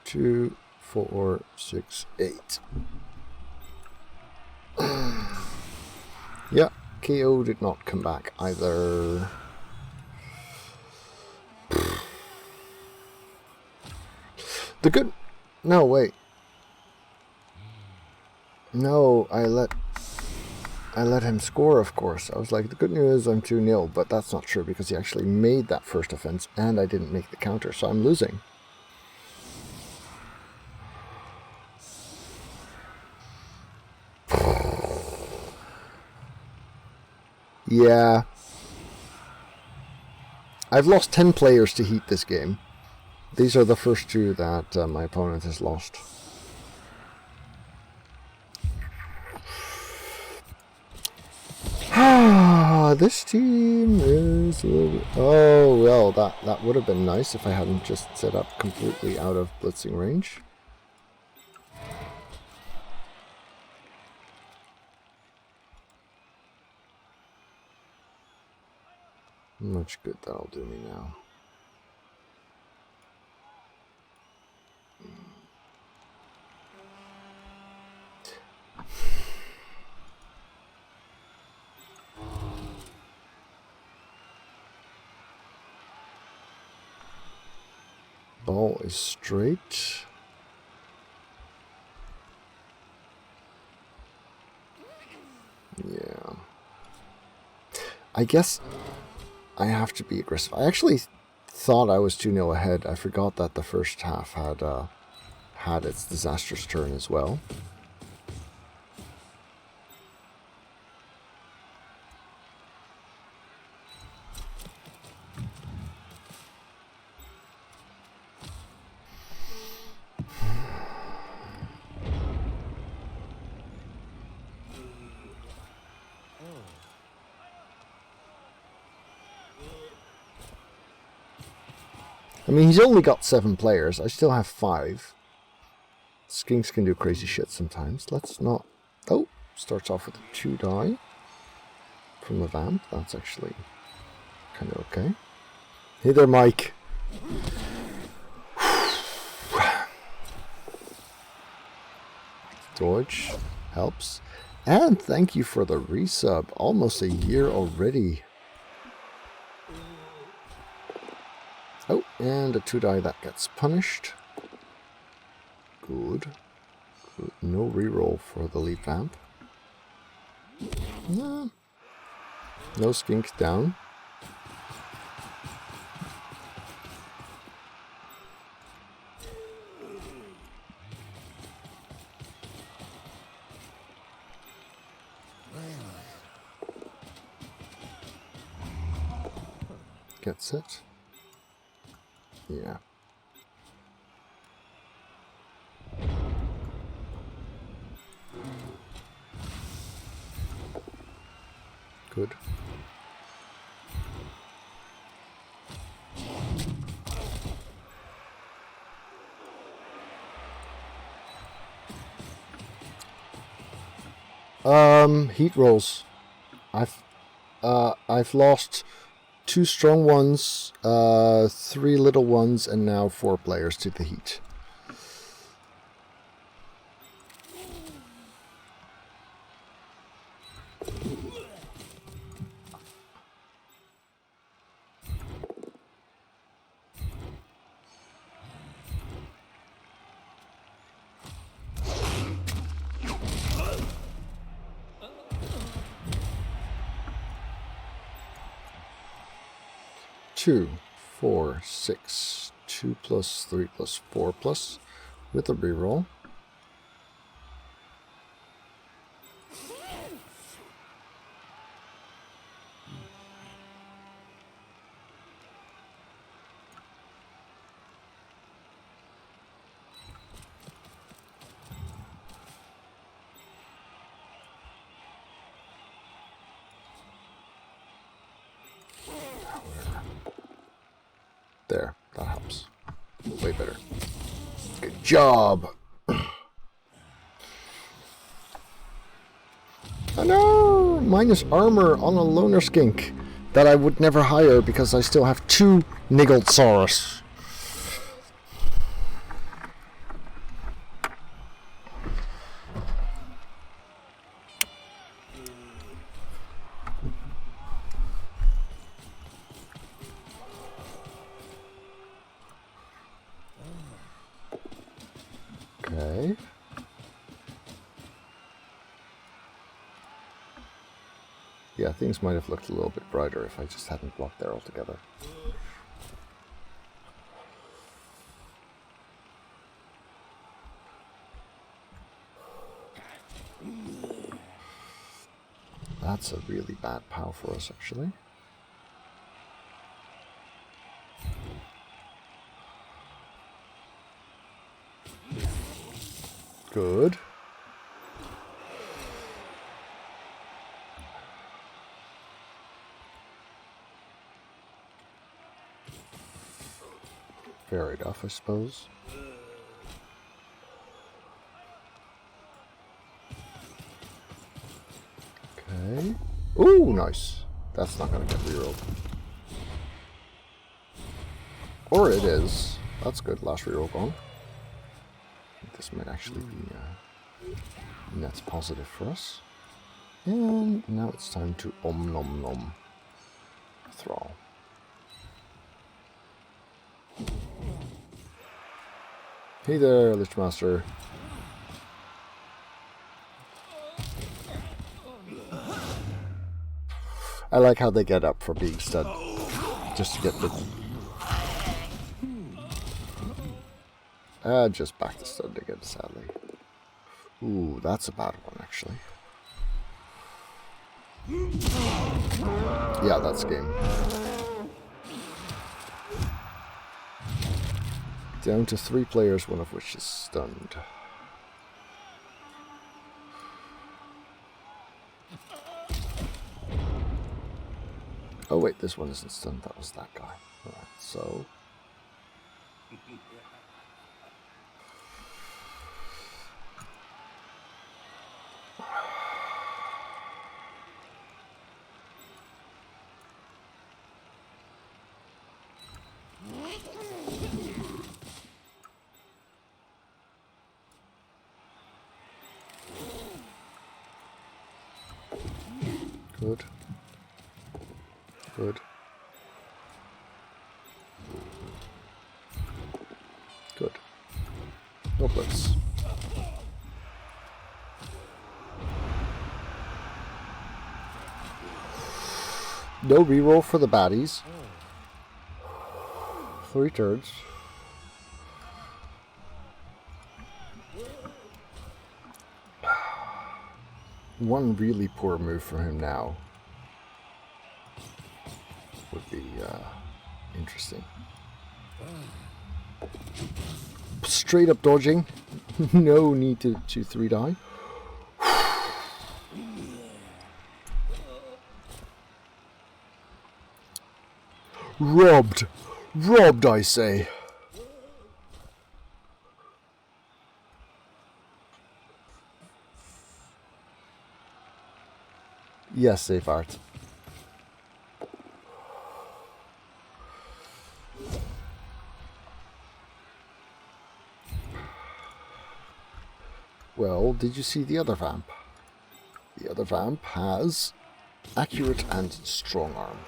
2, 4, 6, 8. Yeah, KO did not come back either. The good... No, wait. No, I let him score, of course. I was like, the good news, I'm 2-0, but that's not true because he actually made that first offense and I didn't make the counter, so I'm losing. Yeah. I've lost 10 players to heat this game. These are the first 2 that my opponent has lost. This team is... Oh, well, that would have been nice if I hadn't just set up completely out of blitzing range. Much good that'll do me now. Ball is straight. Yeah. I guess I have to be aggressive. I actually thought I was 2-0 ahead. I forgot that the first half had its disastrous turn as well. I mean, he's only got 7 players. I still have 5. Skinks can do crazy shit sometimes. Let's not... Oh, starts off with a 2 die from the vamp. That's actually kind of okay. Hey there, Mike. Dodge helps. And thank you for the resub. Almost a year already. Oh, and a 2 die that gets punished. Good. Good. No reroll for the lead vamp. No skink down. Gets it. Yeah. Good. Heat rolls. I've lost 2 strong ones, 3 little ones, and now 4 players to the heat. Two, 4, 6, 2 plus 3 plus 4 plus with a reroll. There, that helps. Way better. Good job! Oh no! Minus armor on a loner skink that I would never hire because I still have 2 niggled saurus. Okay. Yeah, things might have looked a little bit brighter if I just hadn't blocked there altogether. That's a really bad POW for us, actually. Good. Fair enough, I suppose. Okay. Ooh, nice. That's not going to get rerolled. Or it is. That's good. Last reroll gone. I think this might actually be net positive for us. And now it's time to nom nom thrall. Hey there, Lich Master. I like how they get up for being stunned. Just to get bitten. Just back to stunned again, sadly. Ooh, that's a bad one, actually. Yeah, that's game. Down to 3 players, one of which is stunned. Oh wait, this one isn't stunned, that was that guy. Alright, so... Good. Good. Good. No blitz. No reroll for the baddies. 3 turns. One really poor move for him now would be interesting. Straight up dodging. No need to 3 die. Robbed. Robbed, I say. Yes, safe art. Well, did you see the other vamp? The other vamp has accurate and strong arm.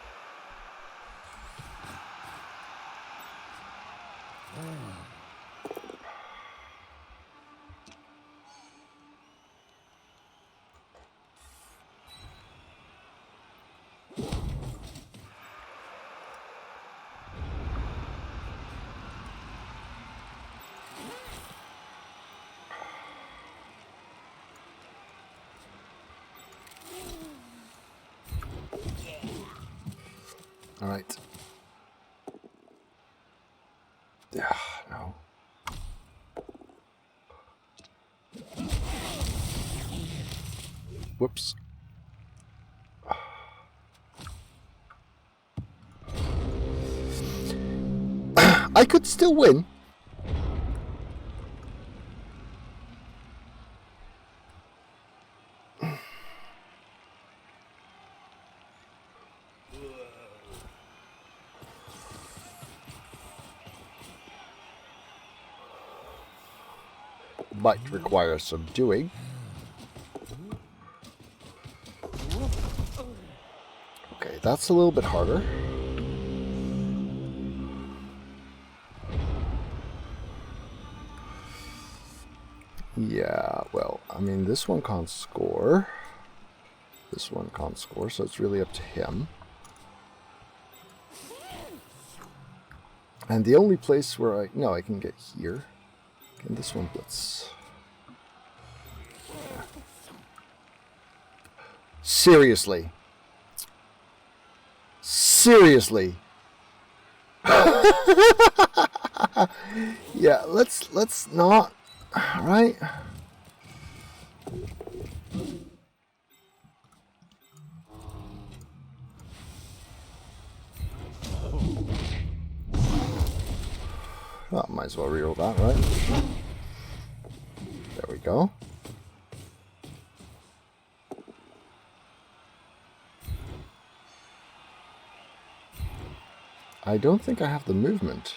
All right. Yeah, no. Whoops. I could still win. Might require some doing. Okay, that's a little bit harder. Yeah, well, I mean, this one can't score. This one can't score, so it's really up to him. And the only place where I... No, I can get here. Can this one blitz? Yeah. Seriously. Seriously. Yeah, let's not... Right? Well, might as well reroll that, right? There we go. I don't think I have the movement.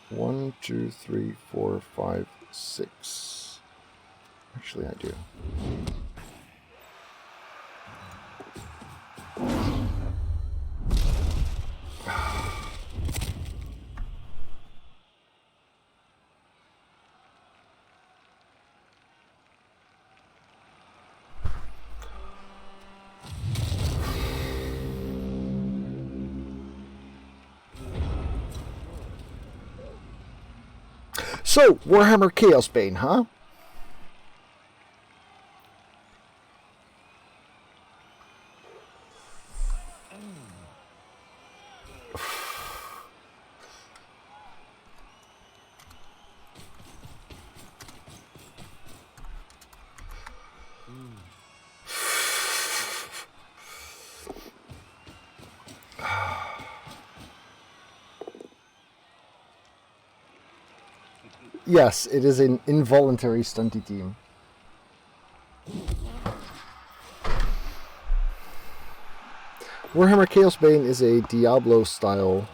1, 2, 3, 4, 5, 6. Actually, I do. So, Warhammer Chaos Bane, huh? Yes, it is an involuntary stunty team. Warhammer Chaos Bane is a Diablo-style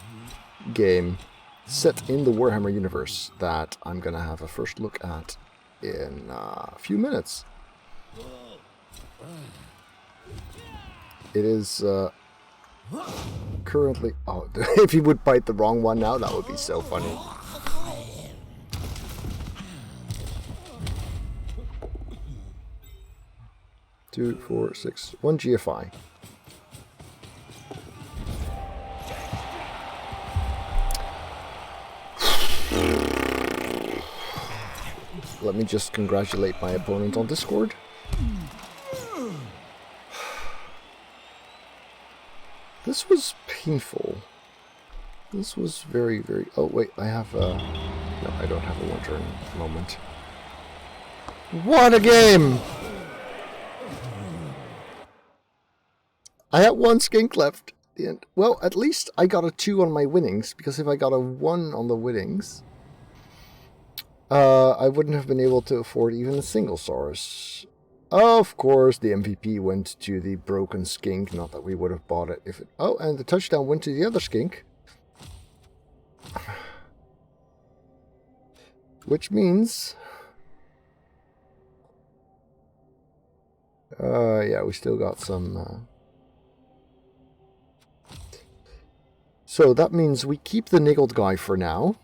game set in the Warhammer universe that I'm going to have a first look at in a few minutes. It is currently... Oh, if he would bite the wrong one now, that would be so funny. Two, 4, 6, 1 GFI. Let me just congratulate my opponent on Discord. This was painful. This was very, very... Oh, wait, I have a... No, I don't have a one-turn moment. What a game! I had 1 skink left at the end. Well, at least I got a 2 on my winnings, because if I got a 1 on the winnings, I wouldn't have been able to afford even a single Saurus. Of course, the MVP went to the broken skink, not that we would have bought it if it... Oh, and the touchdown went to the other skink. Which means... yeah, we still got some... So that means we keep the niggled guy for now.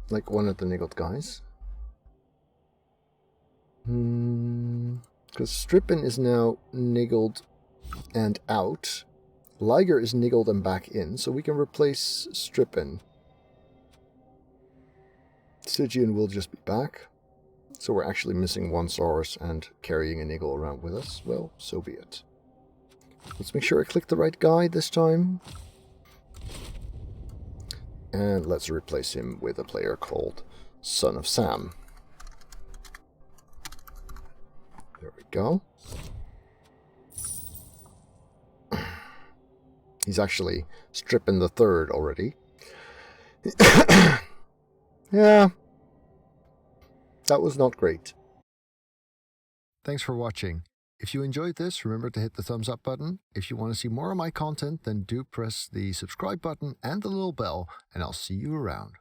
Like one of the niggled guys. Because Strippin is now niggled and out. Liger is niggled and back in, so we can replace Strippin. Stygian will just be back. So we're actually missing 1 Saurus and carrying a niggle around with us. Well, so be it. Let's make sure I click the right guy this time. And let's replace him with a player called Son of Sam. There we go. He's actually Strippin the third already. Yeah. That was not great. Thanks for watching. If you enjoyed this, remember to hit the thumbs up button. If you want to see more of my content, then do press the subscribe button and the little bell, and I'll see you around.